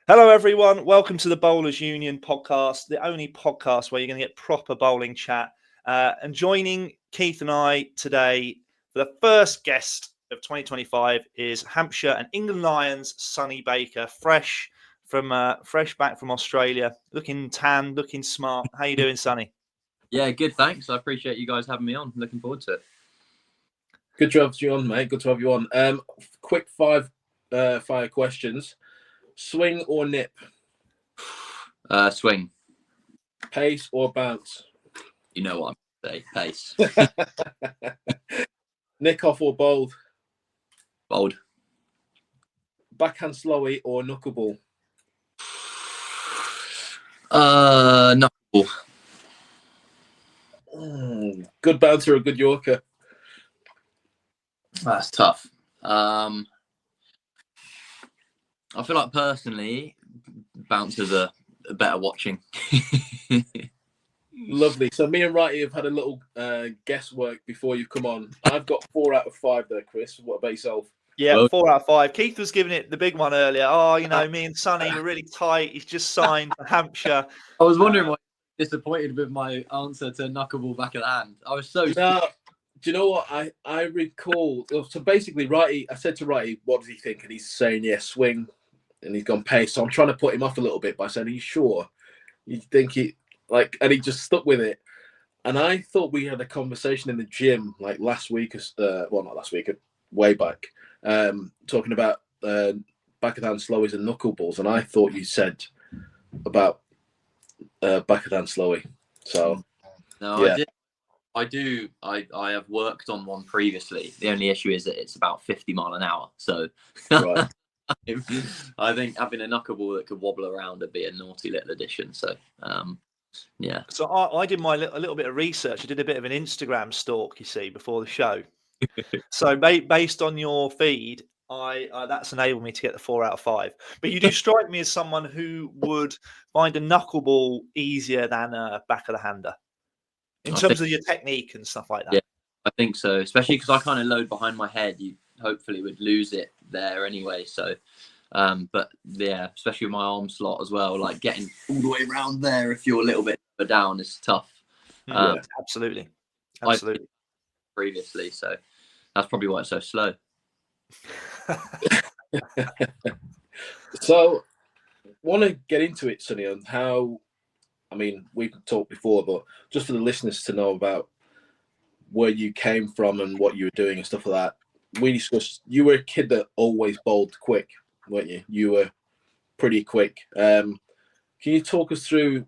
Hello, everyone. Welcome to the Bowlers Union podcast, the only podcast where you're going to get proper bowling chat. And joining Keith and I today for the first guest of 2025 is Hampshire and England Lions Sonny Baker, fresh back from Australia, looking tan, looking smart. How you doing, Sonny? Yeah, good. Thanks. I appreciate you guys having me on. Looking forward to it. Good to have you on, mate. Good to have you on. Quick fire questions. Swing or nip? Swing. Pace or bounce? You know what I'm saying. Pace. Nick off or bowled? Bold. Backhand slowy or knuckleball? Knuckle. Good bouncer or good Yorker? That's tough. I feel like personally, bouncers are better watching. Lovely. So me and Wrighty have had a little guesswork before you come on. I've got 4 out of 5 there, Chris. What about yourself? Yeah, Well, 4 out of 5. Keith was giving it the big one earlier. Oh, you know, me and Sonny were really tight. He's just signed for Hampshire. I was wondering why you were disappointed with my answer to knuckleball back of the hand. I was so... No, do you know what? I recall. So basically, Wrighty, I said to Wrighty, what does he think? And he's saying, yeah, swing. And he's gone pace. So I'm trying to put him off a little bit by saying, are you sure? You think he... and he just stuck with it. And I thought we had a conversation in the gym like last week, not last week, way back, talking about back of the hand slowies and knuckleballs. And I thought you said about back of the hand slowy. So, No, yeah. I have worked on one previously. The only issue is that it's about 50 mile an hour. So Right. I think having a knuckleball that could wobble around would be a naughty little addition. So, yeah. So I did a little bit of research. I did a bit of an Instagram stalk, you see, before the show. So based on your feed, that's enabled me to get the 4 out of 5. But you do strike me as someone who would find a knuckleball easier than a back of the hander in terms of your technique and stuff like that. Yeah, I think so. Especially because I kind of load behind my head. You hopefully would lose it there anyway. So, but yeah, especially with my arm slot as well, like getting all the way around there if you're a little bit down is tough. Yeah, absolutely. Previously, so that's probably why it's so slow. So, want to get into it, Sonny, on how, I mean, we've talked before, but just for the listeners to know about where you came from and what you were doing and stuff like that. We discussed, you were a kid that always bowled quick, weren't you? You were pretty quick. Can you talk us through,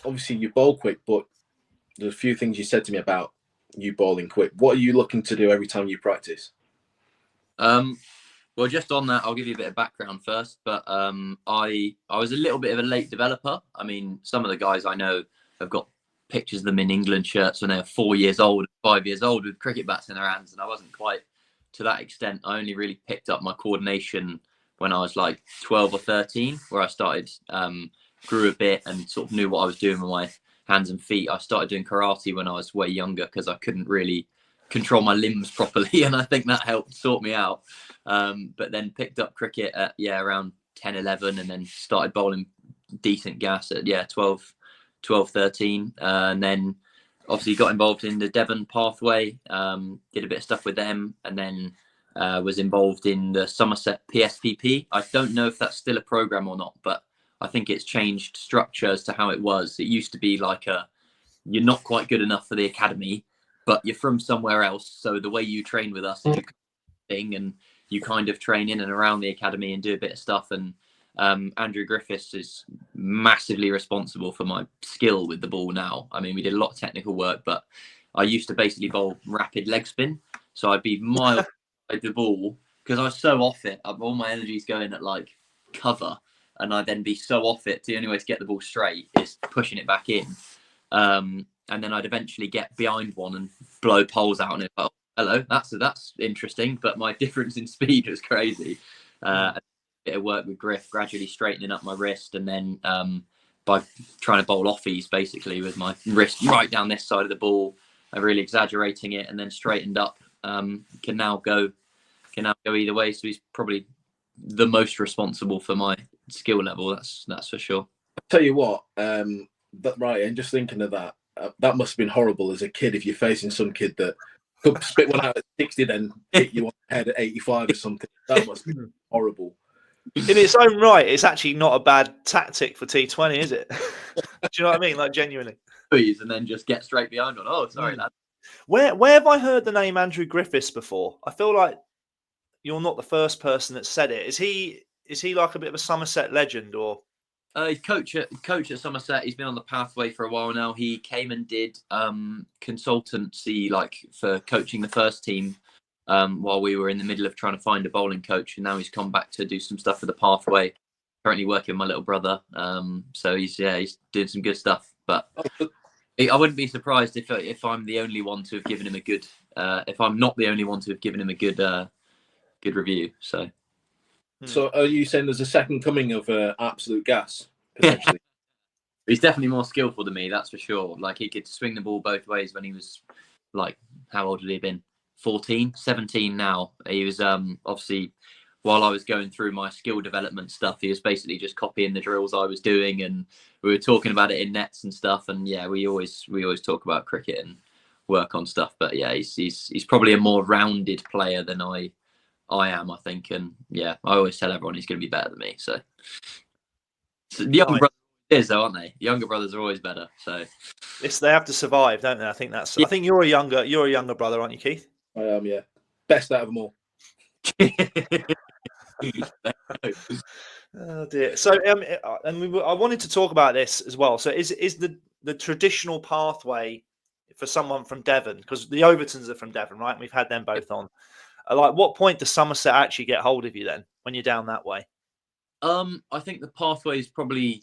obviously you bowl quick, but there's a few things you said to me about you bowling quick. What are you looking to do every time you practice? Well, just on that, I'll give you a bit of background first. But I was a little bit of a late developer. I mean, some of the guys I know have got pictures of them in England shirts when they were 4 years old, 5 years old with cricket bats in their hands, and I wasn't quite to that extent. I only really picked up my coordination when I was like 12 or 13, where I started grew a bit and sort of knew what I was doing with my hands and feet. I started doing karate when I was way younger because I couldn't really control my limbs properly, and I think that helped sort me out. But then picked up cricket at around 10, 11, and then started bowling decent gas at 12, 13, and then obviously got involved in the Devon pathway, did a bit of stuff with them, and then was involved in the Somerset PSPP. I don't know if that's still a program or not, but I think it's changed structure as to how it was. It used to be like you're not quite good enough for the academy, but you're from somewhere else. So the way you train with us is thing, and you kind of train in and around the academy and do a bit of stuff. And Andrew Griffiths is massively responsible for my skill with the ball now. I mean, we did a lot of technical work, but I used to basically bowl rapid leg spin. So I'd be miles like the ball because I was so off it. All my energy's going at like cover, and I'd then be so off it. The only way to get the ball straight is pushing it back in. And then I'd eventually get behind one and blow poles out, and it's like, hello, that's interesting. But my difference in speed was crazy. A bit of work with Griff, gradually straightening up my wrist, and then by trying to bowl offies basically with my wrist right down this side of the ball, really exaggerating it, and then straightened up. Can now go either way. So he's probably the most responsible for my skill level. That's for sure. Tell you what, that right, and just thinking of that, that must have been horrible as a kid if you're facing some kid that could spit one out at 60, then hit you on the head at 85 or something. That must be horrible. In its own right, it's actually not a bad tactic for T20, is it? Do you know what I mean? Like, genuinely. And then just get straight behind one. Oh, sorry, lad. Where have I heard the name Andrew Griffiths before? I feel like you're not the first person that said it. Is he like a bit of a Somerset legend, or? He's coach at Somerset. He's been on the pathway for a while now. He came and did consultancy, like for coaching the first team, while we were in the middle of trying to find a bowling coach. And now he's come back to do some stuff for the pathway. Currently working with my little brother. So he's doing some good stuff. But I wouldn't be surprised if I'm the only one to have given him a good. If I'm not the only one to have given him a good review. So are you saying there's a second coming of absolute gas, potentially? He's definitely more skillful than me, that's for sure. Like, he could swing the ball both ways when he was, like, how old had he been? 14, 17 now. He was obviously, while I was going through my skill development stuff, he was basically just copying the drills I was doing, and we were talking about it in nets and stuff. And yeah, we always talk about cricket and work on stuff. But yeah, he's probably a more rounded player than I am, I think. And yeah, I always tell everyone he's going to be better than me. So the younger brothers is, though, aren't they? The younger brothers are always better. So they have to survive, don't they? I think that's. Yeah. I think you're a younger brother, aren't you, Keith? I am, yeah. Best out of them all. Oh dear. So I wanted to talk about this as well. So is the traditional pathway for someone from Devon, because the Overtons are from Devon, right? And we've had them both on. Like, what point does Somerset actually get hold of you then when you're down that way? I think the pathways probably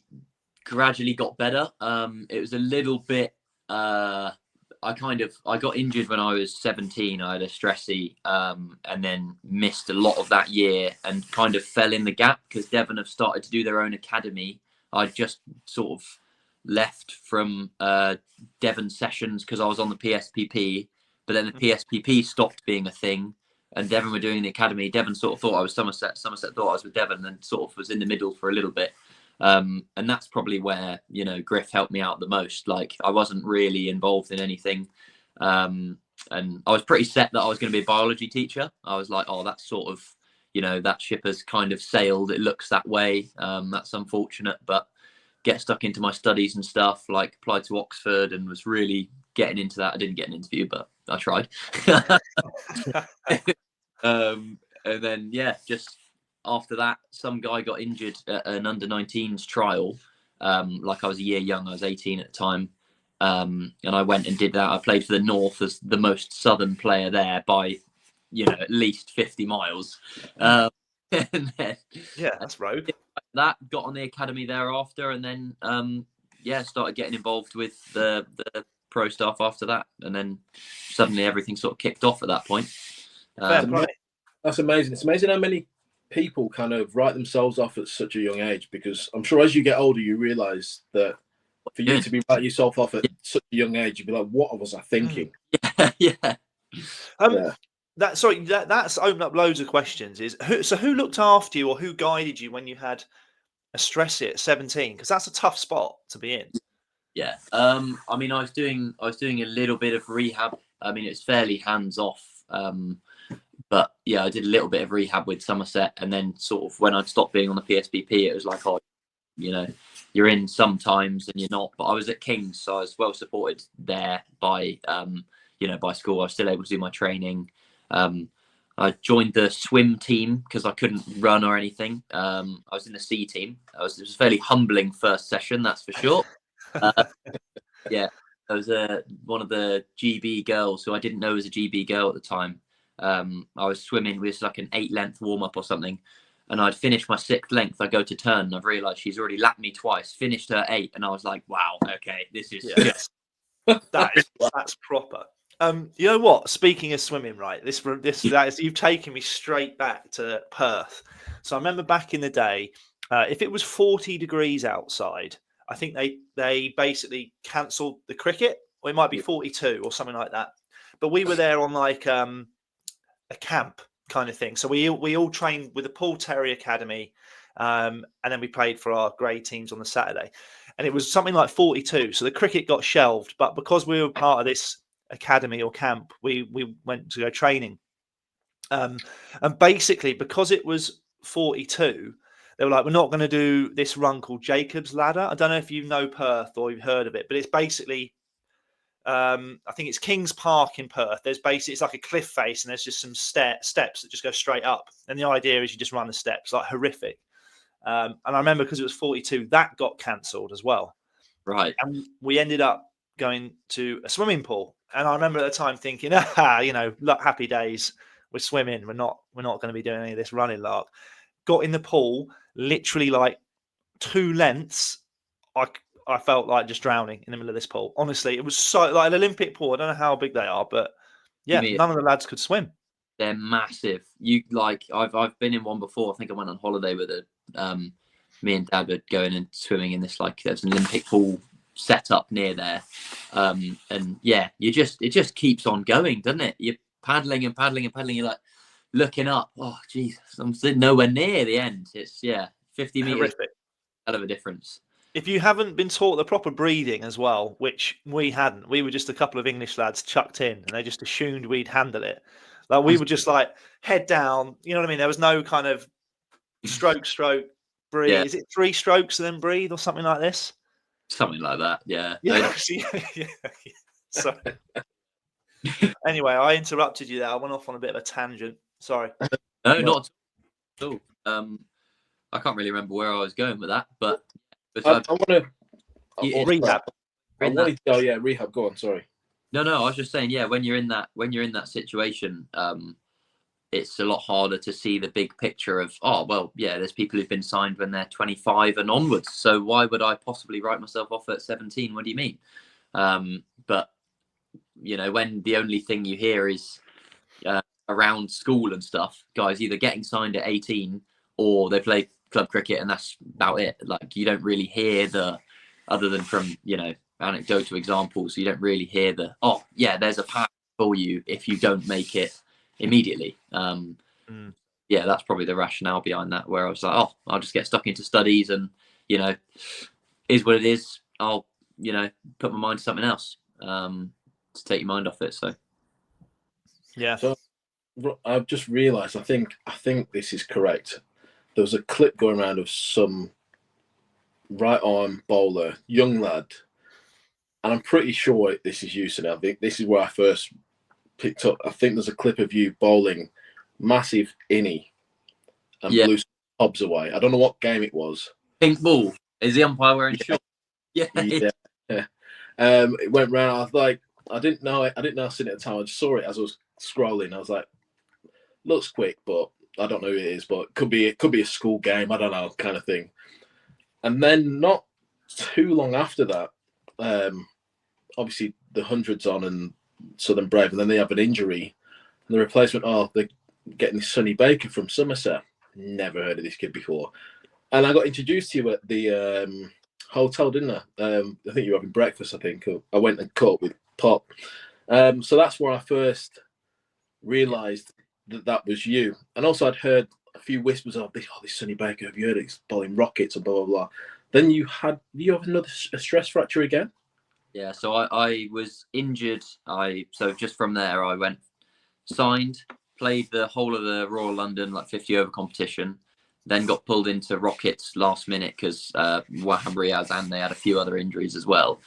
gradually got better. It was a little bit. I got injured when I was 17. I had a stressy, and then missed a lot of that year and kind of fell in the gap because Devon have started to do their own academy. I just sort of left from Devon sessions because I was on the PSPP, but then the PSPP stopped being a thing. And Devon were doing the academy. Devon sort of thought I was Somerset. Somerset thought I was with Devon, and sort of was in the middle for a little bit. And that's probably where, Griff helped me out the most. Like, I wasn't really involved in anything. And I was pretty set that I was going to be a biology teacher. I was like, oh, that's sort of, that ship has kind of sailed. It looks that way. That's unfortunate, but get stuck into my studies and stuff, like applied to Oxford and was really getting into that. I didn't get an interview, but I tried. And then, yeah, just after that, some guy got injured at an under-19s trial. Like, I was a year young. I was 18 at the time. And I went and did that. I played for the North as the most southern player there by, at least 50 miles. And then, yeah, that's rogue. That got on the academy thereafter, and then started getting involved with the pro stuff after that, and then suddenly everything sort of kicked off at that point. That's amazing. It's amazing how many people kind of write themselves off at such a young age, because I'm sure as you get older you realise that for you to be writing yourself off at such a young age, you'd be like, what was I thinking? Yeah. That's opened up loads of questions. Who looked after you, or who guided you when you had a stress at 17? Because that's a tough spot to be in. Yeah. I mean, I was doing a little bit of rehab. I mean, it's fairly hands off. But yeah, I did a little bit of rehab with Somerset, and then sort of when I stopped being on the PSPP, it was like, oh, you're in sometimes and you're not. But I was at King's, so I was well supported there by by school. I was still able to do my training. I joined the swim team because I couldn't run or anything. I was in the C team. It was a fairly humbling first session, that's for sure. Yeah, I was one of the GB girls who I didn't know was a GB girl at the time. I was swimming with like an 8-length warm up or something, and I'd finished my 6th length. I go to turn, and I've realised she's already lapped me twice, finished her 8, and I was like, wow, okay, this is that's proper. You know what? Speaking of swimming, right? You've taken me straight back to Perth. So I remember back in the day, if it was 40 degrees outside, I think they basically cancelled the cricket, or it might be 42 or something like that. But we were there on like a camp kind of thing. So we all trained with the Paul Terry Academy, And then we played for our grade teams on the Saturday. And it was something like 42. So the cricket got shelved. But because we were part of this academy or camp, we went to go training. And basically, because it was 42, they were like, we're not going to do this run called Jacob's Ladder. I don't know if you know Perth or you've heard of it, but it's basically, I think it's Kings Park in Perth. There's basically, it's like a cliff face and there's just some steps that just go straight up. And the idea is you just run the steps, like horrific. And I remember because it was 42, that got cancelled as well. Right. And we ended up going to a swimming pool. And I remember at the time thinking, happy days. We're swimming. We're not going to be doing any of this running lark. Got in the pool, literally like 2 lengths. I felt like just drowning in the middle of this pool. Honestly, it was so like an Olympic pool. I don't know how big they are, but yeah, none of the lads could swim. They're massive. You like I've been in one before. I think I went on holiday with me and Dad were going and swimming in this, like, there's an Olympic pool set up near there. And yeah, it just keeps on going, doesn't it? You're paddling and paddling and paddling. You're like looking up. Oh Jesus, I'm still nowhere near the end. It's 50 meters. Horrific. Hell of a difference. If you haven't been taught the proper breathing as well, which we hadn't, we were just a couple of English lads chucked in and they just assumed we'd handle it. Like we were just like head down, you know what I mean? There was no kind of stroke, breathe. Yeah. Is it 3 strokes and then breathe or something like this? Something like that, yeah. Yeah. So anyway, I interrupted you there. I went off on a bit of a tangent. Sorry. No, not at all. I can't really remember where I was going with that, but I want to rehab. Rehab. Go on. Sorry. No. I was just saying, when you're in that situation, it's a lot harder to see the big picture of, there's people who've been signed when they're 25 and onwards. So why would I possibly write myself off at 17? What do you mean? But when the only thing you hear is around school and stuff, guys either getting signed at 18 or they play club cricket and that's about it. Like you don't really hear other than from, anecdotal examples, you don't really hear there's a path for you if you don't make it immediately. That's probably the rationale behind that, where I was like, I'll just get stuck into studies and, is what it is. I'll, put my mind to something else to take your mind off it. So, yeah. So I've just realised, I think this is correct. There was a clip going around of some right arm bowler, young lad, and I'm pretty sure this is you, Sonny. I think this is where I first picked up. I think there's a clip of you bowling massive innie and blew some hobs away. I don't know what game it was. Pink ball. Is the umpire wearing shorts? Yeah. It went round. I was like, I didn't know it. I didn't know I was sitting at the time. I just saw it as I was scrolling. I was like, looks quick, but I don't know who it is. But it could be a school game. I don't know, kind of thing. And then not too long after that, obviously the 100's on and Southern Brave, and then they have an injury, and the replacement, they're getting Sonny Baker from Somerset. Never heard of this kid before. And I got introduced to you at the hotel, didn't I? I think you were having breakfast, I think. I went and caught up with Pop. So that's where I first realised that was you. And also I'd heard a few whispers of this Sonny Baker, have you heard it? He's bowling rockets and blah, blah, blah. Then you have another stress fracture again? Yeah, so I was injured. So just from there, I went, signed, played the whole of the Royal London 50 over competition, then got pulled into Rockets last minute because Wahab Riaz, and they had a few other injuries as well.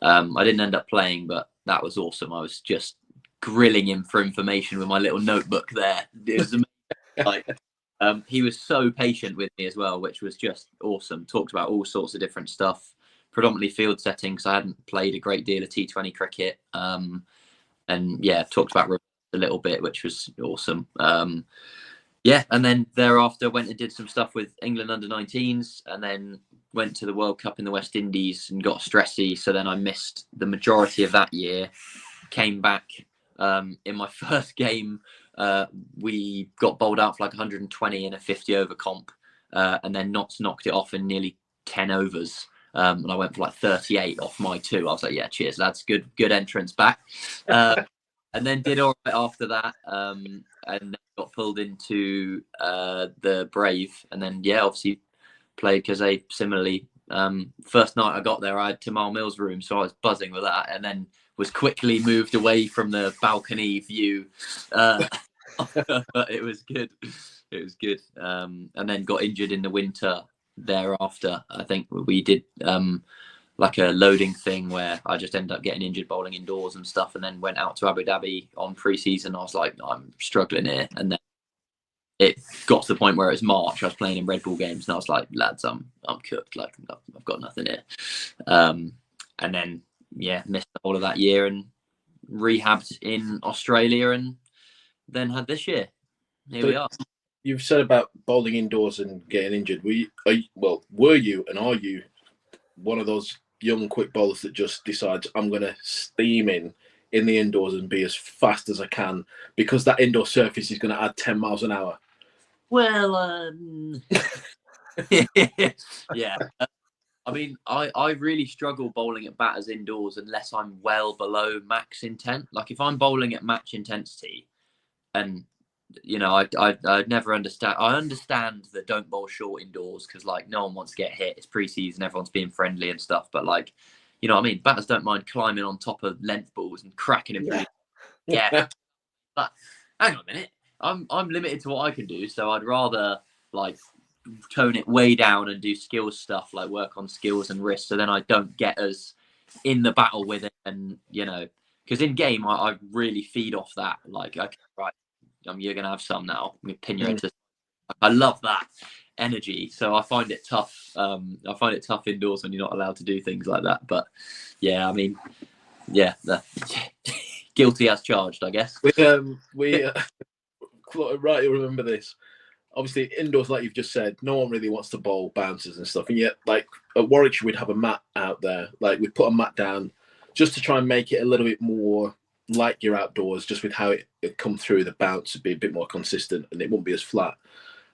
I didn't end up playing, but that was awesome. I was just grilling him for information with my little notebook there. It was amazing. He was so patient with me as well, which was just awesome. Talked about all sorts of different stuff. Predominantly field settings. I hadn't played a great deal of T20 cricket. Talked about a little bit, which was awesome. And then thereafter went and did some stuff with England under-19s, and then went to the World Cup in the West Indies and got stressy. So then I missed the majority of that year. Came back in my first game. We got bowled out for 120 in a 50 over comp, and then knocked it off in nearly 10 overs. And I went for 38 off my 2. I was like, yeah, cheers, lads. Good entrance back. And then did all right after that. And then got pulled into the Brave. And then, obviously played because they similarly. First night I got there, I had Tamal Mills' room, so I was buzzing with that, and then was quickly moved away from the balcony view. But it was good. It was good. And then got injured in the winter thereafter. I think we did like a loading thing where I just ended up getting injured bowling indoors and stuff, and then went out to Abu Dhabi on pre-season. I was like, I'm struggling here, and then it got to the point where it was March. I was playing in Red Bull games, and I was like, lads, I'm cooked. Like I've got nothing here. And then missed the whole of that year and rehabbed in Australia, and then had this year. Here we are. You've said about bowling indoors and getting injured. Were you and are you one of those young quick bowlers that just decides I'm going to steam in the indoors and be as fast as I can because that indoor surface is going to add 10 miles an hour? Well, yeah. I mean, I really struggle bowling at batters indoors unless I'm well below max intent. Like if I'm bowling at match intensity, and I never understand. I understand that don't bowl short indoors because like no one wants to get hit. It's pre-season, everyone's being friendly and stuff. But like, you know what I mean? Batters don't mind climbing on top of length balls and cracking it. Yeah. But hang on a minute. I'm limited to what I can do, so I'd rather like tone it way down and do skills stuff, like work on skills and wrists, so then I don't get as in the battle with it. And because in game I really feed off that. Like, okay, right, you're gonna have some now. I'm gonna pin your head to. I love that energy, so I find it tough. I find it tough indoors when you're not allowed to do things like that. But yeah, I mean, guilty as charged, I guess. Right, you remember this. Obviously, indoors, like you've just said, no one really wants to bowl bouncers and stuff. And yet, like at Warwickshire, we'd have a mat out there. Like we'd put a mat down just to try and make it a little bit more like you're outdoors, just with how it come through the bounce would be a bit more consistent and it wouldn't be as flat.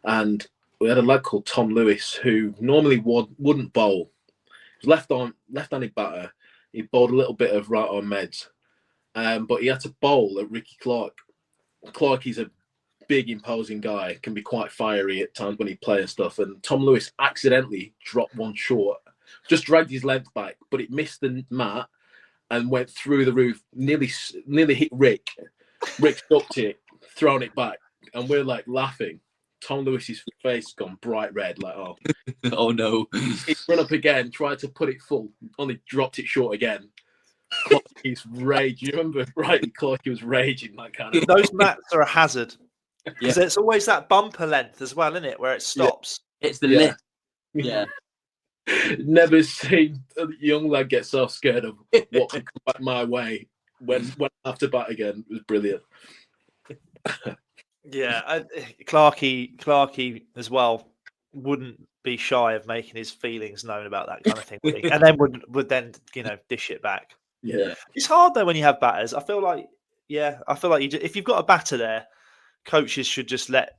And we had a lad called Tom Lewis who normally wouldn't bowl. He was left-handed batter. He bowled a little bit of right arm meds, but he had to bowl at Ricky Clark. Clark is a big, imposing guy, can be quite fiery at times when he plays and stuff. And Tom Lewis accidentally dropped one short, just dragged his length back, but it missed the mat and went through the roof, nearly hit Rick. Rick stopped it, thrown it back, and we're like laughing. Tom Lewis's face gone bright red, like, oh. Oh no. He's run up again, tried to put it full, only dropped it short again. Clarky's raging. You remember, right? Clarky was raging that kind of. Those mats are a hazard. Because it's always that bumper length as well, isn't it? Where it stops. Yeah. It's the lift. Yeah. Never seen a young lad get so scared of what could come back my way when I have to bat again. It was brilliant. Yeah, Clarky as well wouldn't be shy of making his feelings known about that kind of thing, and then would then dish it back. Yeah, it's hard though when you have batters. I feel like if you've got a batter there, coaches should just let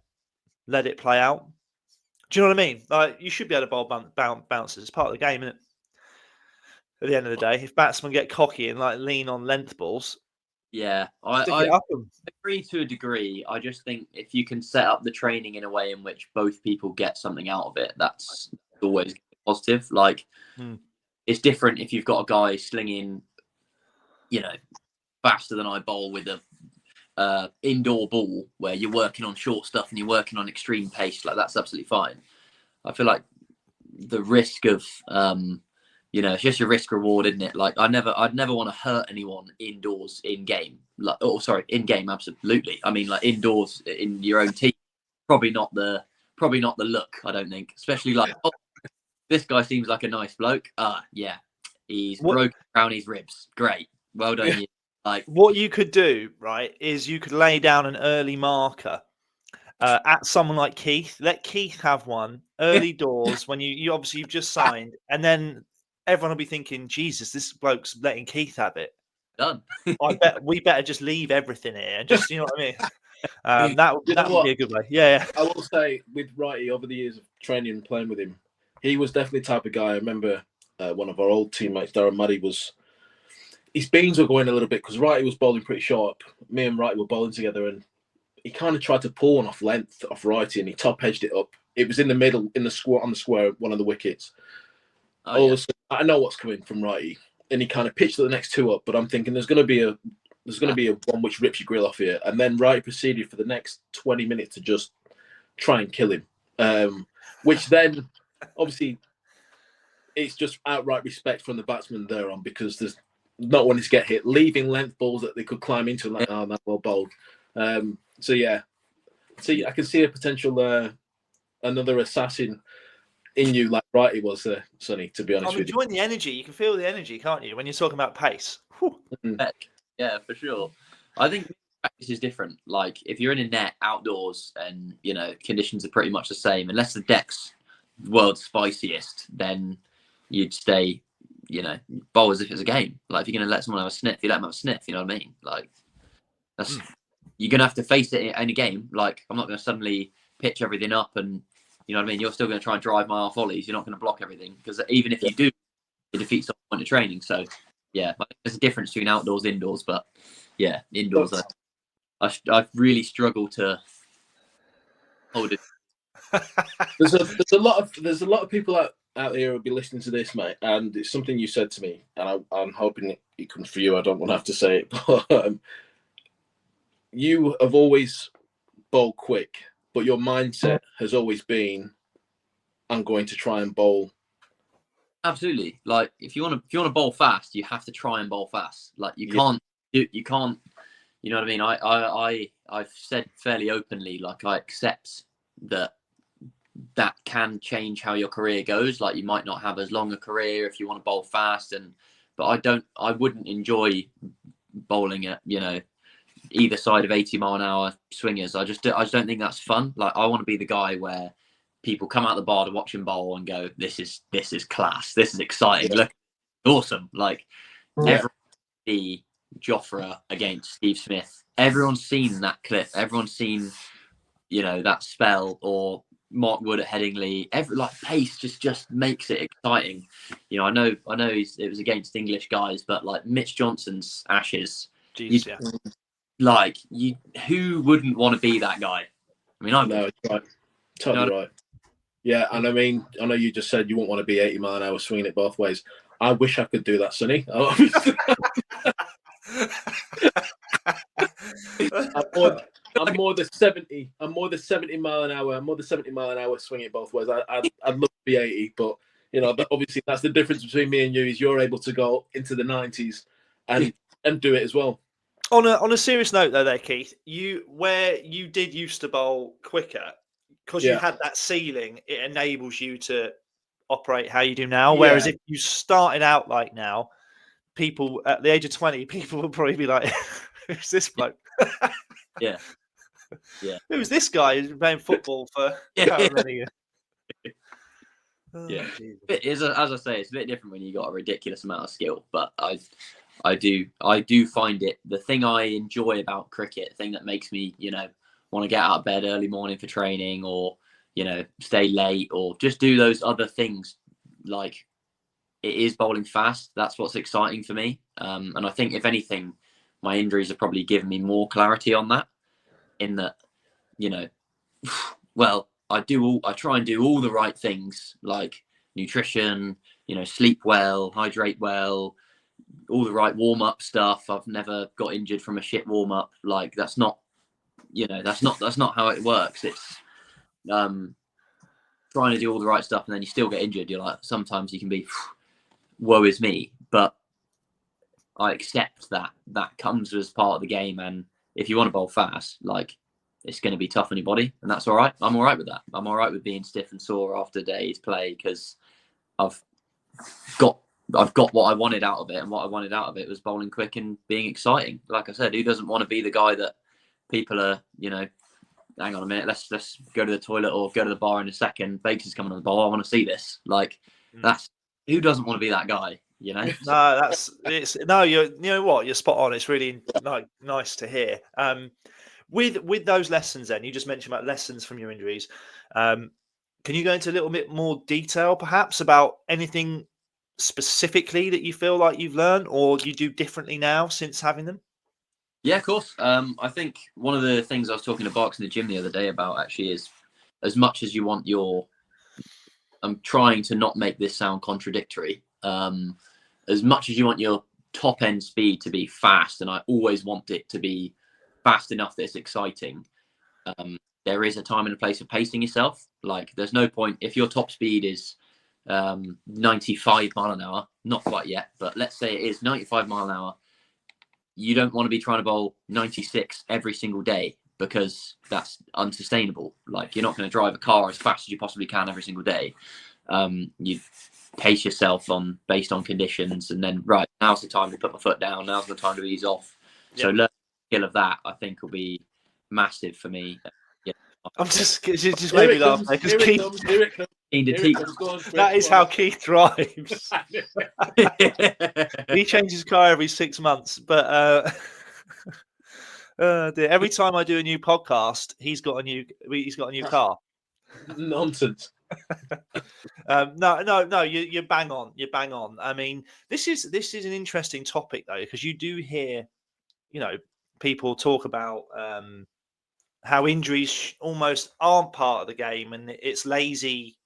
it play out. Do you know what I mean? Like you should be able to bowl bouncers. It's part of the game, isn't it? At the end of the day, if batsmen get cocky and like lean on length balls. Yeah, I agree to a degree. I just think if you can set up the training in a way in which both people get something out of it, that's always positive. Like, it's different if you've got a guy slinging, faster than I bowl with a indoor ball where you're working on short stuff and you're working on extreme pace. Like, that's absolutely fine. I feel like the risk of it's just a risk reward, isn't it? Like I'd never want to hurt anyone indoors in game. In game, absolutely. I mean, like indoors in your own team, probably not the look. I don't think, especially like this guy seems like a nice bloke. Yeah, he's broken around his ribs. Great, well done. You. Like what you could do, right, is you could lay down an early marker at someone like Keith. Let Keith have one early doors when you obviously you've just signed, and then everyone will be thinking, Jesus, this bloke's letting Keith have it. Done. I bet we better just leave everything here and just, you know what I mean? That would be a good way. Yeah. I will say with Wrighty, over the years of training and playing with him, he was definitely the type of guy. I remember one of our old teammates, Darren Muddy, his beans were going a little bit because Wrighty was bowling pretty sharp. Me and Wrighty were bowling together and he kind of tried to pull one off length off Wrighty and he top edged it up it was in the middle, in the square, on the square, one of the wickets. All of a sudden, I know what's coming from Wrighty, and he kind of pitched the next two up, but I'm thinking there's going to be a one which rips your grill off here, and then Wrighty proceeded for the next 20 minutes to just try and kill him, which then obviously it's just outright respect from the batsman there on, because there's not wanting to get hit, leaving length balls that they could climb into, like, oh, that's well bowled. So yeah, see, I can see a potential another assassin in you, like Wrighty was, Sonny, to be honest I'm with you. enjoying the energy. You can feel the energy, can't you, when you're talking about pace? Yeah, for sure. I think practice is different. Like, if you're in a net outdoors and, you know, conditions are pretty much the same, unless the deck's world's spiciest, then you'd stay, you know, bowl as if it's a game. Like, if you're going to let someone have a sniff, you let them have a sniff, you know what I mean? Like, that's you're going to have to face it in a game. Like, I'm not going to suddenly pitch everything up and, you know what I mean? You're still going to try and drive my half volleys. You're not going to block everything, because even if you do, it defeats the point of training. So, yeah, there's a difference between outdoors, indoors, but yeah, indoors, I've really struggled to hold it. There's a lot of people out here who'll be listening to this, mate, and it's something you said to me, and I'm hoping it comes for you. I don't want to have to say it, but you have always bowled quick, but your mindset has always been, I'm going to try and bowl. Absolutely. Like, if you want to bowl fast, you have to try and bowl fast. Like, you can't, you know what I mean? I've said fairly openly, like, I accept that can change how your career goes. Like, you might not have as long a career if you want to bowl fast, but I wouldn't enjoy bowling at, you know, either side of 80 mile an hour swingers. I just don't think that's fun. Like, I want to be the guy where people come out the bar to watch him bowl and go, this is class, this is exciting, look, awesome. Like, every Jofra against Steve Smith, everyone's seen that clip, everyone's seen, you know, that spell, or Mark Wood at Headingley. Pace just makes it exciting. You know, I know it was against English guys, but like Mitch Johnson's Ashes, who wouldn't want to be that guy? I mean, I know, it's right, totally right. Yeah, and I mean, I know you just said you won't want to be 80 mile an hour swinging it both ways. I wish I could do that, Sonny. I'm more the 70. I'm more the 70 mile an hour. I'm more the 70 mile an hour swinging it both ways. I'd love to be 80, but you know, obviously that's the difference between me and you, is you're able to go into the 90s and do it as well. On a serious note, though, there, Keith, where you did used to bowl quicker, because you had that ceiling, it enables you to operate how you do now. Whereas if you started out like now, people at the age of 20, people will probably be like, who's this bloke? Yeah. Who's this guy who's been playing football for how many years? Yeah. As I say, it's a bit different when you got a ridiculous amount of skill, but I do find it, the thing I enjoy about cricket, the thing that makes me, you know, want to get out of bed early morning for training, or, you know, stay late, or just do those other things, like, it is bowling fast. That's what's exciting for me. And I think, if anything, my injuries have probably given me more clarity on that, in that, you know, well, I try and do all the right things, like nutrition, you know, sleep well, hydrate well, all the right warm-up stuff. I've never got injured from a shit warm-up. Like, that's not how it works. It's trying to do all the right stuff, and then you still get injured. You're like, sometimes you can be, woe is me, but I accept that comes as part of the game. And if you want to bowl fast, like, it's going to be tough on your body, and that's all right. I'm all right with that. I'm all right with being stiff and sore after a day's play, because I've got what I wanted out of it, and what I wanted out of it was bowling quick and being exciting. Like I said, who doesn't want to be the guy that people are, you know, hang on a minute, let's go to the toilet or go to the bar in a second. Baker's coming on the ball. I want to see this. Like, that's, who doesn't want to be that guy? You know? No, you know what? You're spot on. It's really nice to hear. With those lessons, then you just mentioned about lessons from your injuries. Can you go into a little bit more detail, perhaps, about anything specifically that you feel like you've learned, or you do differently now since having them? Yeah, of course. I think one of the things I was talking to Barks in the gym the other day about, actually, is as much as you want your, I'm trying to not make this sound contradictory. As much as you want your top end speed to be fast, and I always want it to be fast enough that it's exciting, there is a time and a place for pacing yourself. Like, there's no point if your top speed is 95 mile an hour, not quite yet, but let's say it is 95 mile an hour. You don't want to be trying to bowl 96 every single day, because that's unsustainable. Like, you're not going to drive a car as fast as you possibly can every single day. You pace yourself based on conditions, and then, right, now's the time to put my foot down, now's the time to ease off. So learning the skill of that, I think, will be massive for me. I'm just made me laugh because Keith. Here it comes. That is how Keith drives. He changes car every 6 months, but every time I do a new podcast, he's got a new car. Nonsense. No, you bang on. You bang on. I mean, this is an interesting topic though, because you do hear, people talk about how injuries almost aren't part of the game, and it's lazy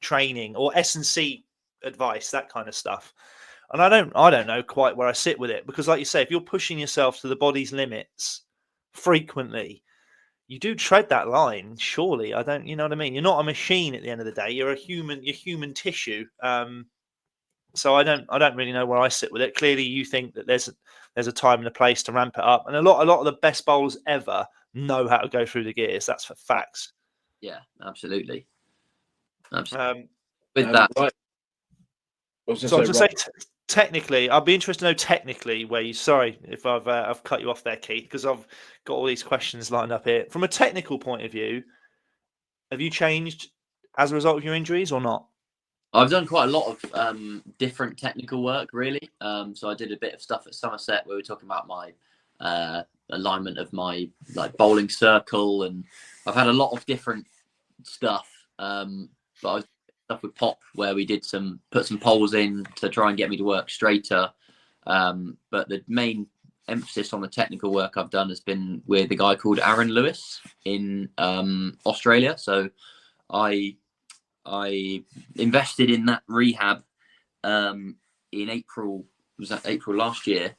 training or S&C advice, that kind of stuff. And I don't know quite where I sit with it, because like you say, if you're pushing yourself to the body's limits frequently, you do tread that line, surely. I don't, you know what I mean? You're not a machine at the end of the day. You're human tissue. So I don't really know where I sit with it. Clearly, you think that there's a time and a place to ramp it up, and a lot of the best bowlers ever know how to go through the gears. That's for facts. Yeah, absolutely. With that, right. I was going to say, technically, I'd be interested to know technically where you. Sorry if I've cut you off there, Keith, because I've got all these questions lined up here. From a technical point of view, have you changed as a result of your injuries or not? I've done quite a lot of different technical work, really. So I did a bit of stuff at Somerset where we were talking about my alignment of my bowling circle, and I've had a lot of different stuff. But I was stuff with Pop where we did put some poles in to try and get me to work straighter. But the main emphasis on the technical work I've done has been with a guy called Aaron Lewis in Australia. So I invested in that rehab in April. Was that April last year?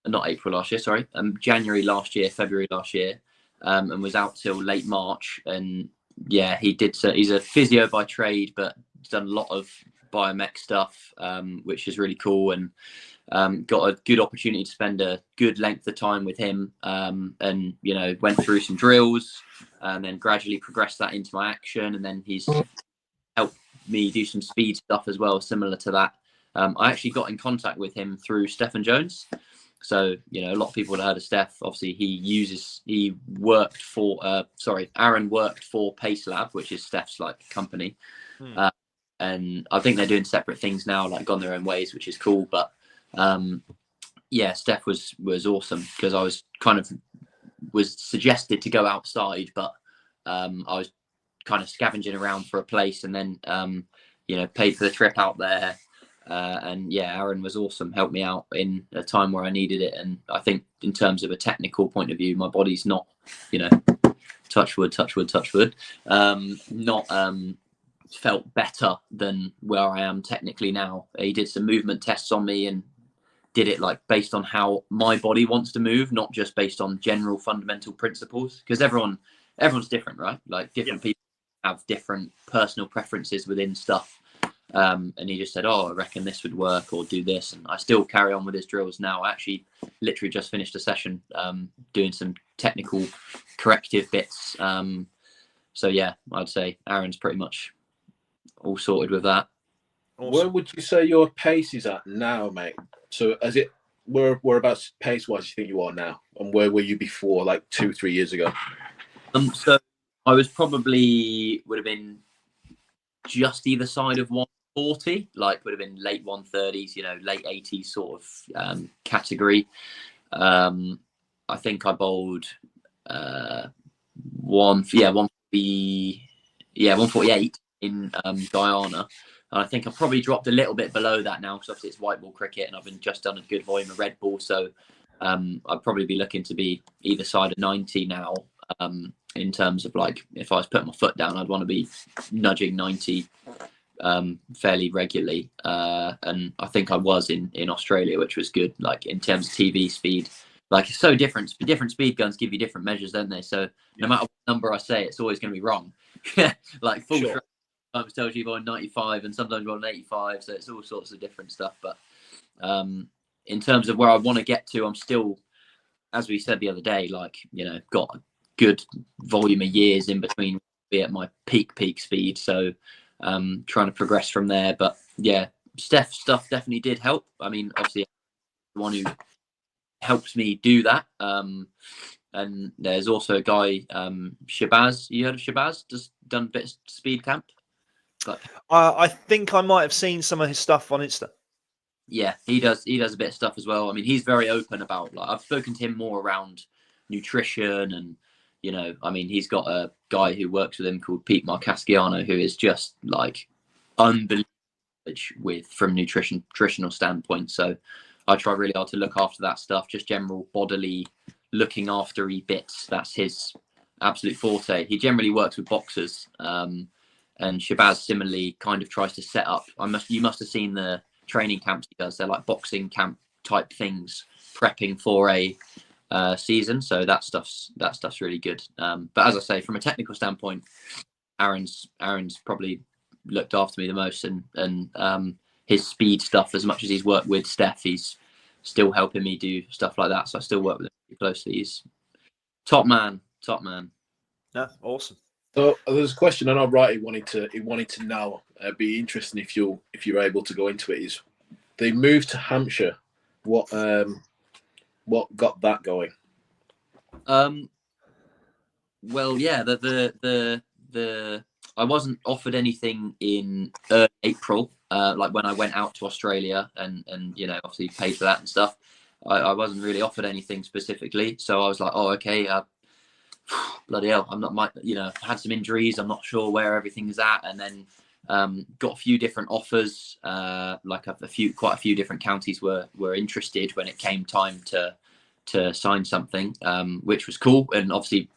Not April last year, sorry. February last year, and was out till late March. And yeah, he did. So he's a physio by trade, but done a lot of biomech stuff, which is really cool. And got a good opportunity to spend a good length of time with him, and went through some drills, and then gradually progressed that into my action. And then he's helped me do some speed stuff as well, similar to that. I actually got in contact with him through Stephen Jones. So, a lot of people have heard of Steph. Obviously, Aaron worked for Pace Lab, which is Steph's company. And I think they're doing separate things now, gone their own ways, which is cool. But Steph was awesome, because I was suggested to go outside, but I was kind of scavenging around for a place, and then paid for the trip out there. Aaron was awesome, helped me out in a time where I needed it. And I think in terms of a technical point of view, my body's not, touch wood, not felt better than where I am technically now. He did some movement tests on me and did it based on how my body wants to move, not just based on general fundamental principles, because everyone's different, right? Different people have different personal preferences within stuff. And he just said, I reckon this would work, or do this. And I still carry on with his drills now. I actually literally just finished a session doing some technical corrective bits. So yeah, I'd say Aaron's pretty much all sorted with that. Awesome. Where would you say your pace is at now, mate? So whereabouts pace-wise you think you are now? And where were you before, 2-3 years ago? So I would have been just either side of 140, would have been late 130s, late 80s sort of category. I think I bowled 148 in Guyana. And I think I've probably dropped a little bit below that now, because obviously it's white ball cricket and I've just done a good volume of red ball. So I'd probably be looking to be either side of 90 now. in terms of like, if I was putting my foot down, I'd want to be nudging 90 fairly regularly. And I think I was in Australia, which was good. Like in terms of TV speed, like it's so different. Different speed guns give you different measures, don't they? So no matter what number I say, it's always going to be wrong. Like full Sure. sometimes tells you you're on 95 and sometimes you're on 85. So it's all sorts of different stuff. But in terms of where I want to get to, I'm still, as we said the other day, like, you know, got a good volume of years in between be at my peak speed. So trying to progress from there. But yeah, Steph's stuff definitely did help. I mean, obviously the one who helps me do that. And there's also a guy, Shabazz. You heard of Shabazz? Just done a bit of speed camp. But I think I might have seen some of his stuff on Insta. yeah, he does a bit of stuff as well. I mean, he's very open about, like, I've spoken to him more around nutrition and, you know, I mean, he's got a guy who works with him called Pete Marcasciano, who is just like unbelievable from nutritional standpoint. So I try really hard to look after that stuff, just general bodily looking after bits. That's his absolute forte. He generally works with boxers, and Shabazz similarly kind of tries to set up. You must have seen the training camps he does. They're like boxing camp type things, prepping for a season. So that stuff's really good. But as I say, from a technical standpoint, Aaron's probably looked after me the most, and his speed stuff, as much as he's worked with Steph, he's still helping me do stuff like that. So I still work with him closely. He's top man. Yeah, awesome. So there's a question I know Wrighty wanted to know. It'd be interesting if you're able to go into it. Is they moved to Hampshire? What got that going? Well, yeah, the I wasn't offered anything in early April, like when I went out to Australia and you know, obviously paid for that and stuff. I wasn't really offered anything specifically, so I was like, oh, okay, bloody hell, I'm not, you know, had some injuries, I'm not sure where everything is at, and then got a few different offers, like quite a few different counties were interested when it came time to sign something, which was cool, and obviously,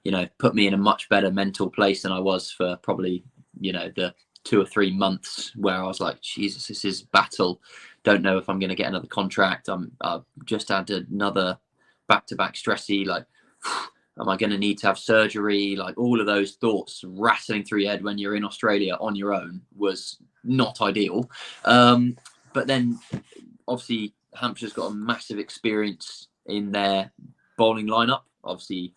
you know, put me in a much better mental place than I was for probably, you know, the 2 or 3 months where I was like, Jesus, this is battle. Don't know if I'm going to get another contract. I've just had another back-to-back stressy, like, am I going to need to have surgery? Like, all of those thoughts rattling through your head when you're in Australia on your own was not ideal. But then obviously Hampshire's got a massive experience in their bowling lineup. Obviously,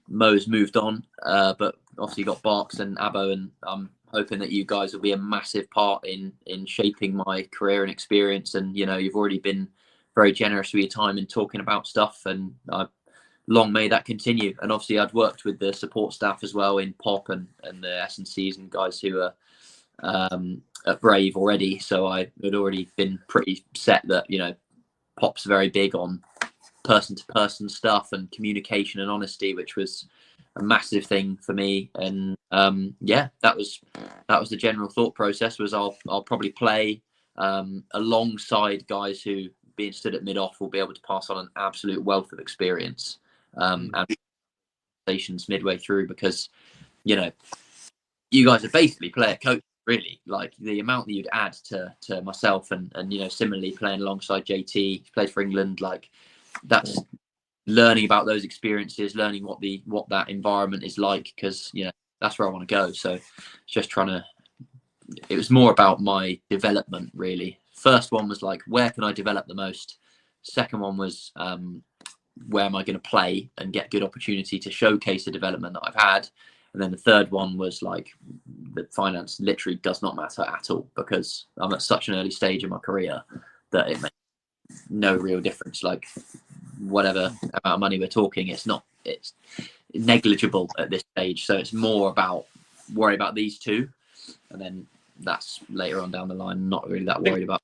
Mo's moved on, but obviously got Barks and Abbo, and I'm hoping that you guys will be a massive part in shaping my career and experience. And, you know, you've already been very generous with your time in talking about stuff, and long may that continue. And obviously I'd worked with the support staff as well in Pop and the S&Cs and guys who are at Brave already. So I had already been pretty set that, you know, Pop's very big on person to person stuff and communication and honesty, which was a massive thing for me. And yeah, that was the general thought process, was I'll probably play alongside guys who, being stood at mid off, will be able to pass on an absolute wealth of experience and stations midway through, because, you know, you guys are basically player coach, really. Like, the amount that you'd add to myself and you know, similarly playing alongside JT, he plays for England, like, that's learning about those experiences, learning what that environment is like, because, you know, that's where I want to go. So just it was more about my development, really. First one was like, where can I develop the most? Second one was where am I going to play and get good opportunity to showcase the development that I've had? And then the third one was like, the finance literally does not matter at all, because I'm at such an early stage in my career that it makes no real difference. Like, whatever amount of money we're talking, it's negligible at this stage. So it's more about worry about these two, and then that's later on down the line, not really that worried about.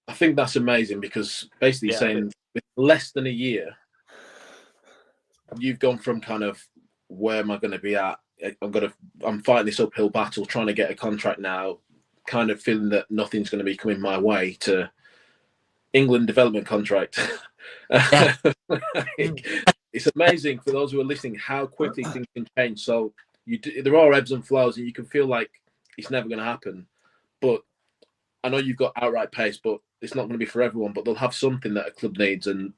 I think that's amazing, because basically saying with less than a year, you've gone from kind of, where am I going to be at? I'm fighting this uphill battle, trying to get a contract now, kind of feeling that nothing's going to be coming my way, to England development contract. Yeah. it's amazing for those who are listening how quickly things can change. So there are ebbs and flows, and you can feel like it's never going to happen. But I know you've got outright pace, but it's not going to be for everyone. But they'll have something that a club needs, and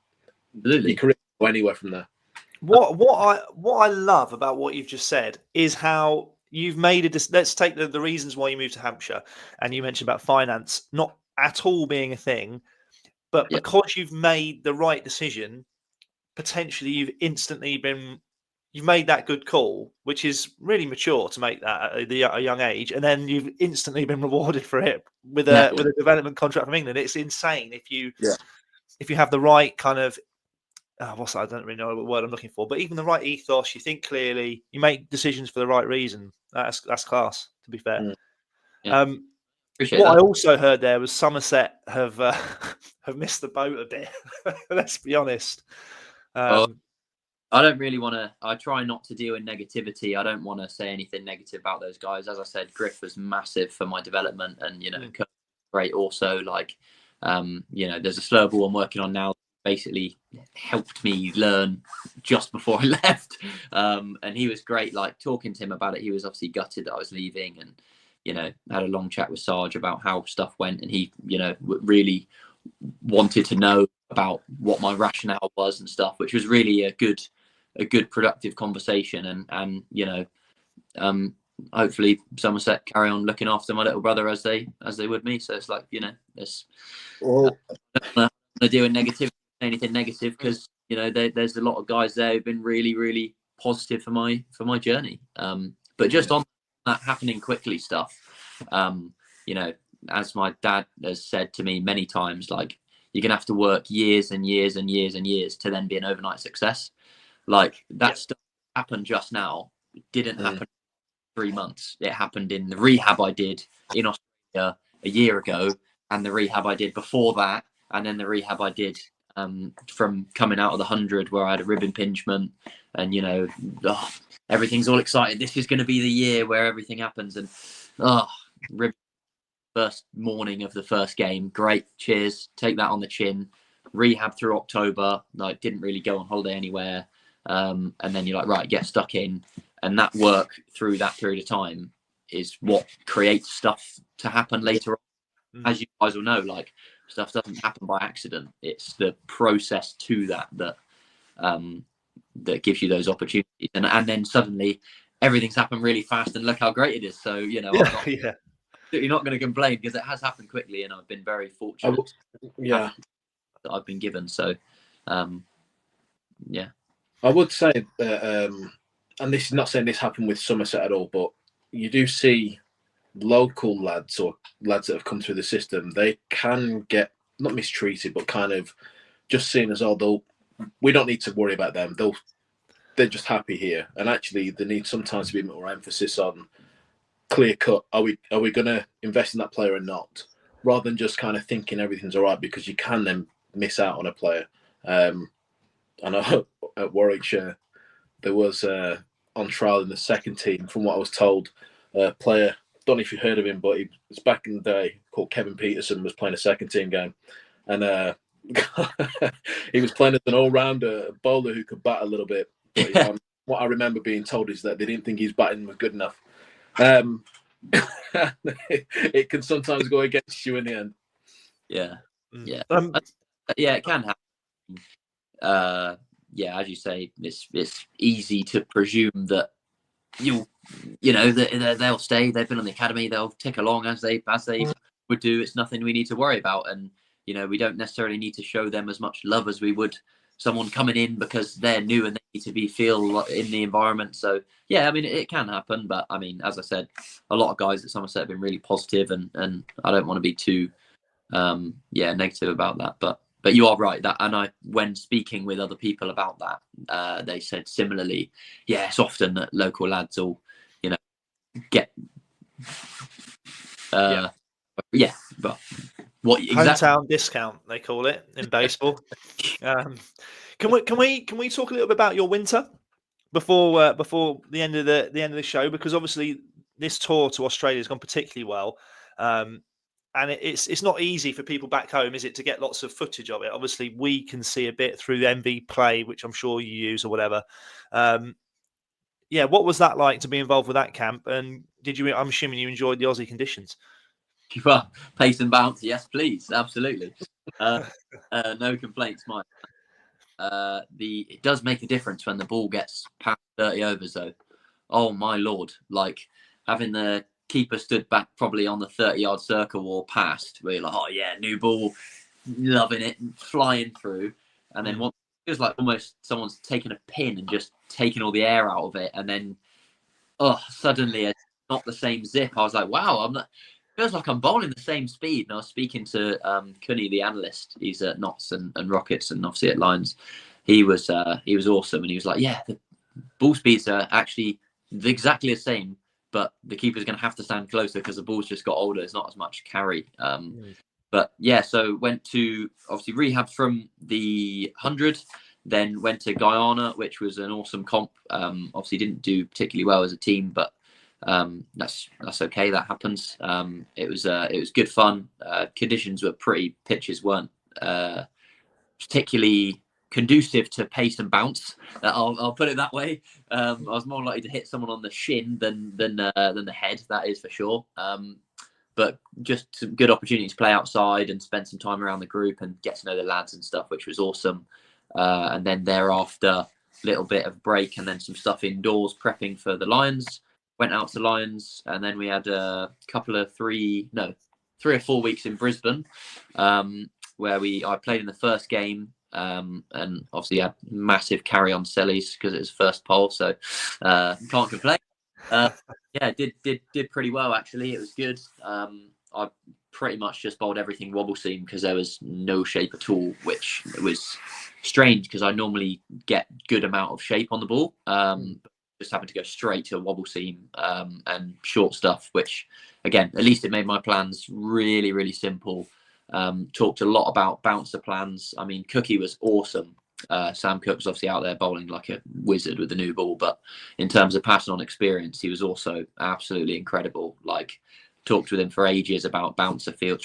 Absolutely. your career will go anywhere from there. What I love about what you've just said is how you've made let's take the reasons why you moved to Hampshire, and you mentioned about finance not at all being a thing, but because you've made the right decision, potentially you've made that good call, which is really mature to make that at a young age, and then you've instantly been rewarded for it with a development contract from England. It's insane if you have the right kind of I don't really know what word I'm looking for, but even the right ethos, you think clearly, you make decisions for the right reason. That's class, to be fair. Appreciate what that. I also heard there was Somerset have missed the boat a bit. Let's be honest. I don't really want to. I try not to deal in negativity. I don't want to say anything negative about those guys. As I said, Griff was massive for my development, and great. Also, like, there's a slow ball I'm working on now. Basically, helped me learn just before I left, and he was great. Like talking to him about it, he was obviously gutted that I was leaving, and had a long chat with Sarge about how stuff went, and he really wanted to know about what my rationale was and stuff, which was really a good productive conversation, and hopefully Somerset carry on looking after my little brother as they would me. So it's like it's I don't want to deal with negativity, anything negative, because there's a lot of guys there who've been really, really positive for my journey, but just on that happening quickly stuff, as my dad has said to me many times, like, you're gonna have to work years and years and years and years to then be an overnight success. Like that stuff happened just now. It didn't happen in 3 months. It happened in the rehab I did in Australia a year ago, and the rehab I did before that, and then the rehab I did from coming out of the 100 where I had a rib impingement, and everything's all excited. This is going to be the year where everything happens, and rib first morning of the first game, great, cheers, take that on the chin. Rehab through October, like didn't really go on holiday anywhere, and then you're like, right, get stuck in, and that work through that period of time is what creates stuff to happen later on. As you guys will know, like, stuff doesn't happen by accident. It's the process to that gives you those opportunities, and then suddenly everything's happened really fast, and look how great it is. So you're not going to complain, because it has happened quickly, and I've been very fortunate. That I've been given. So, I would say that, and this is not saying this happened with Somerset at all, but you do see local lads or lads that have come through the system. They can get not mistreated, but kind of just seen as we don't need to worry about them. They're just happy here, and actually, there needs sometimes to be more emphasis on clear cut. Are we going to invest in that player or not, rather than just kind of thinking everything's all right, because you can then miss out on a player. I know at Warwickshire there was on trial in the second team, from what I was told, a player, don't know if you heard of him, but he was back in the day, called Kevin Peterson, was playing a second team game, and he was playing as an all-rounder bowler who could bat a little bit. But, what I remember being told is that they didn't think his batting was good enough. It can sometimes go against you in the end. It can happen. As you say, it's easy to presume that they'll stay. They've been on the academy. They'll tick along as they would do. It's nothing we need to worry about, and we don't necessarily need to show them as much love as we would someone coming in, because they're new and they need to feel in the environment. So it can happen, but as I said, a lot of guys at Somerset have been really positive, and I don't want to be too negative about that, but you are right that, and when speaking with other people about that, they said similarly, it's often that local lads will get but what exactly hometown discount they call it in baseball. Can we talk a little bit about your winter before the end of the show, because obviously this tour to Australia has gone particularly well, and it's not easy for people back home, is it, to get lots of footage of it? Obviously, we can see a bit through the MV Play, which I'm sure you use or whatever. Yeah, what was that like to be involved with that camp? And did you? I'm assuming you enjoyed the Aussie conditions. Well, pace and bounce, yes, please, absolutely. No complaints, Mike. It does make a difference when the ball gets past 30 overs, though. Oh my lord! Like having the keeper stood back probably on the 30-yard circle or past, where you're like, oh yeah, new ball, loving it, flying through, and then once it feels like almost someone's taken a pin and just taken all the air out of it, and then suddenly it's not the same zip. I was like, wow, I'm not. Feels like I'm bowling the same speed. And I was speaking to Cunny, the analyst. He's at Knots and Rockets, and obviously at Lions. He was awesome, and he was like, yeah, the ball speeds are actually exactly the same, but the keeper's going to have to stand closer because the ball's just got older. It's not as much carry. But yeah, so went to obviously rehab from the 100, then went to Guyana, which was an awesome comp. Obviously didn't do particularly well as a team, but that's okay. That happens. It was good fun. Conditions were pretty. Pitches weren't particularly conducive to pace and bounce. I'll put it that way. I was more likely to hit someone on the shin than the head. That is for sure. But just some good opportunity to play outside and spend some time around the group and get to know the lads and stuff, which was awesome. And then thereafter, a little bit of break and then some stuff indoors prepping for the Lions. Went out to Lions, and then we had a couple of 3 or 4 weeks in Brisbane, where I played in the first game, and obviously had massive carry on sellies because it was first pole, so can't complain. Yeah, did pretty well actually. It was good. I pretty much just bowled everything wobble seam because there was no shape at all, which was strange because I normally get good amount of shape on the ball. Just happened to go straight to a wobble seam and short stuff, which again, at least it made my plans really, really simple. Talked a lot about bouncer plans. I mean, Cookie was awesome. Sam Cook was obviously out there bowling like a wizard with the new ball, but in terms of passing on experience, he was also absolutely incredible. Like, talked with him for ages about bouncer field.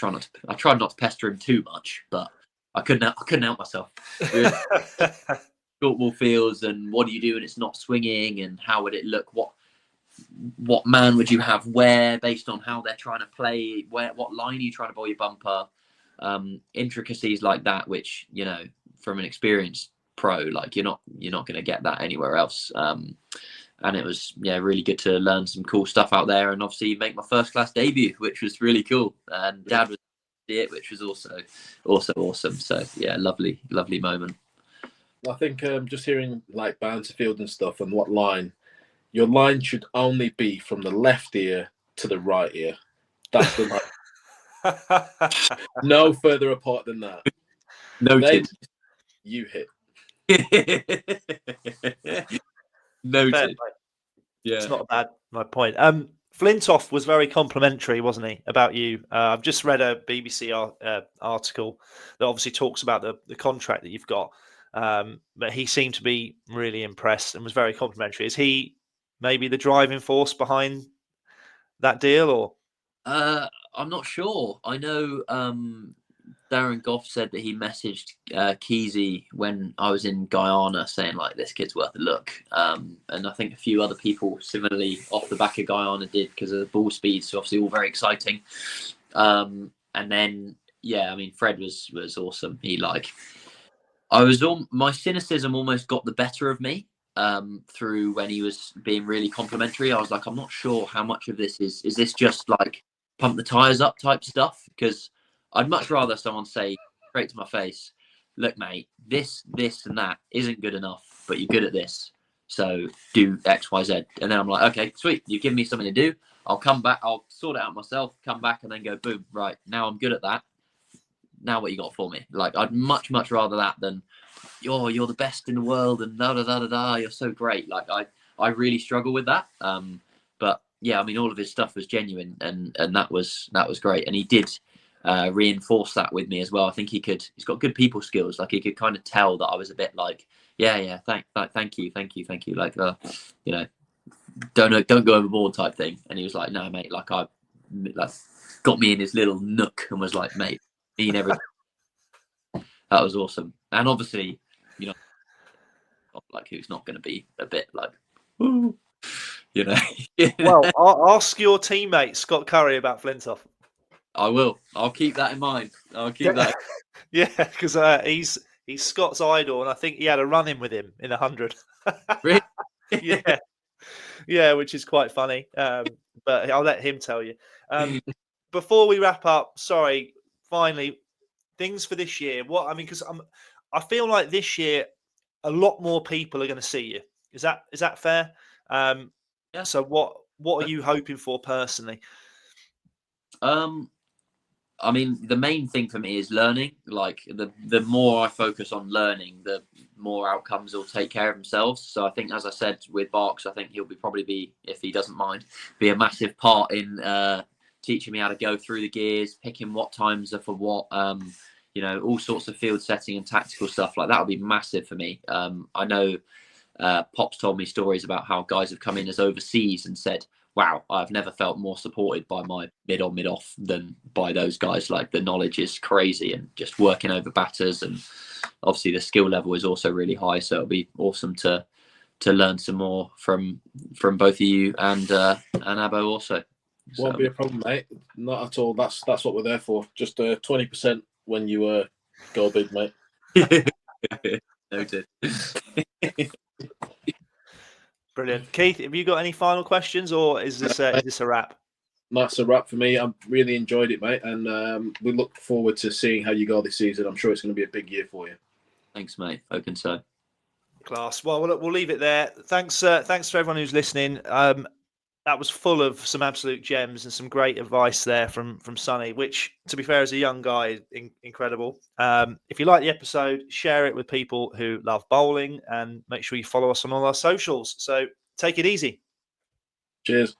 I tried not to pester him too much, but I couldn't help myself. Short ball fields and what do you do when it's not swinging and how would it look? What man would you have where based on how they're trying to play? What line are you trying to bowl your bumper? Intricacies like that, which from an experienced pro, like you're not going to get that anywhere else. And it was really good to learn some cool stuff out there and obviously make my first class debut, which was really cool. And Dad was it, which was also awesome. So yeah, lovely moment. I think just hearing like bouncer field and stuff and what line, your line should only be from the left ear to the right ear. That's the line. No further apart than that. Noted. Then you hit. Noted. Yeah, it's not bad. My point. Flintoff was very complimentary, wasn't he, about you? I've just read a BBC article that obviously talks about the contract that you've got. But he seemed to be really impressed and was very complimentary. Is he maybe the driving force behind that deal, or? I'm not sure. I know Darren Goff said that he messaged Keezy when I was in Guyana saying like this kid's worth a look. And I think a few other people similarly off the back of Guyana did because of the ball speed. So obviously all very exciting. And then I mean Fred was awesome. My cynicism almost got the better of me through when he was being really complimentary. I was like, I'm not sure how much of this is this just like pump the tires up type stuff, because I'd much rather someone say straight to my face, look mate, this and that isn't good enough, but you're good at this, so do X, Y, Z. And then I'm like, okay, sweet, you've given me something to do, I'll come back, I'll sort it out myself, come back and then go boom, right, now I'm good at that, now what you got for me? Like, I'd much rather that than you're the best in the world and da da da da da, you're so great. Like I really struggle with that. But yeah, I mean all of his stuff was genuine and that was great. And he did reinforce that with me as well. I think he's got good people skills. Like he could kind of tell that I was a bit like, thank you. Like don't go overboard type thing. And he was like, no mate, like like got me in his little nook and was like, mate, he never. That was awesome. And obviously, you know, like who's not going to be a bit like, woo, you know. Well, ask your teammate Scott Curry about Flintoff. I will. I'll keep that in mind. I'll keep that. Yeah, because he's Scott's idol, and I think he had a run-in with him in 100. Really? Yeah, which is quite funny. But I'll let him tell you. Before we wrap up, sorry, finally, things for this year. What I mean, because I feel like this year a lot more people are going to see you. Is that fair? Yeah. So what are you hoping for personally? I mean, the main thing for me is learning. Like the more I focus on learning, the more outcomes will take care of themselves. So I think, as I said with Barks, I think he'll probably be, if he doesn't mind, be a massive part in teaching me how to go through the gears, picking what times are for what. You know, all sorts of field setting and tactical stuff like that would be massive for me. I know Pop's told me stories about how guys have come in as overseas and said, wow, I've never felt more supported by my mid-on, mid-off than by those guys. Like the knowledge is crazy and just working over batters, and obviously the skill level is also really high. So it'll be awesome to learn some more from both of you and Abbo also. Won't be a problem, mate. Not at all. That's what we're there for. Just 20% when you go big, mate. Noted. Brilliant. Keith, have you got any final questions, or is this a wrap? That's a wrap for me. I've really enjoyed it, mate, and we look forward to seeing how you go this season. I'm sure it's going to be a big year for you. Thanks, mate. Hoping so. Class. Well, we'll leave it there. Thanks to everyone who's listening. That was full of some absolute gems and some great advice there from Sonny, which, to be fair, as a young guy, incredible. If you like the episode, share it with people who love bowling, and make sure you follow us on all our socials. So take it easy. Cheers.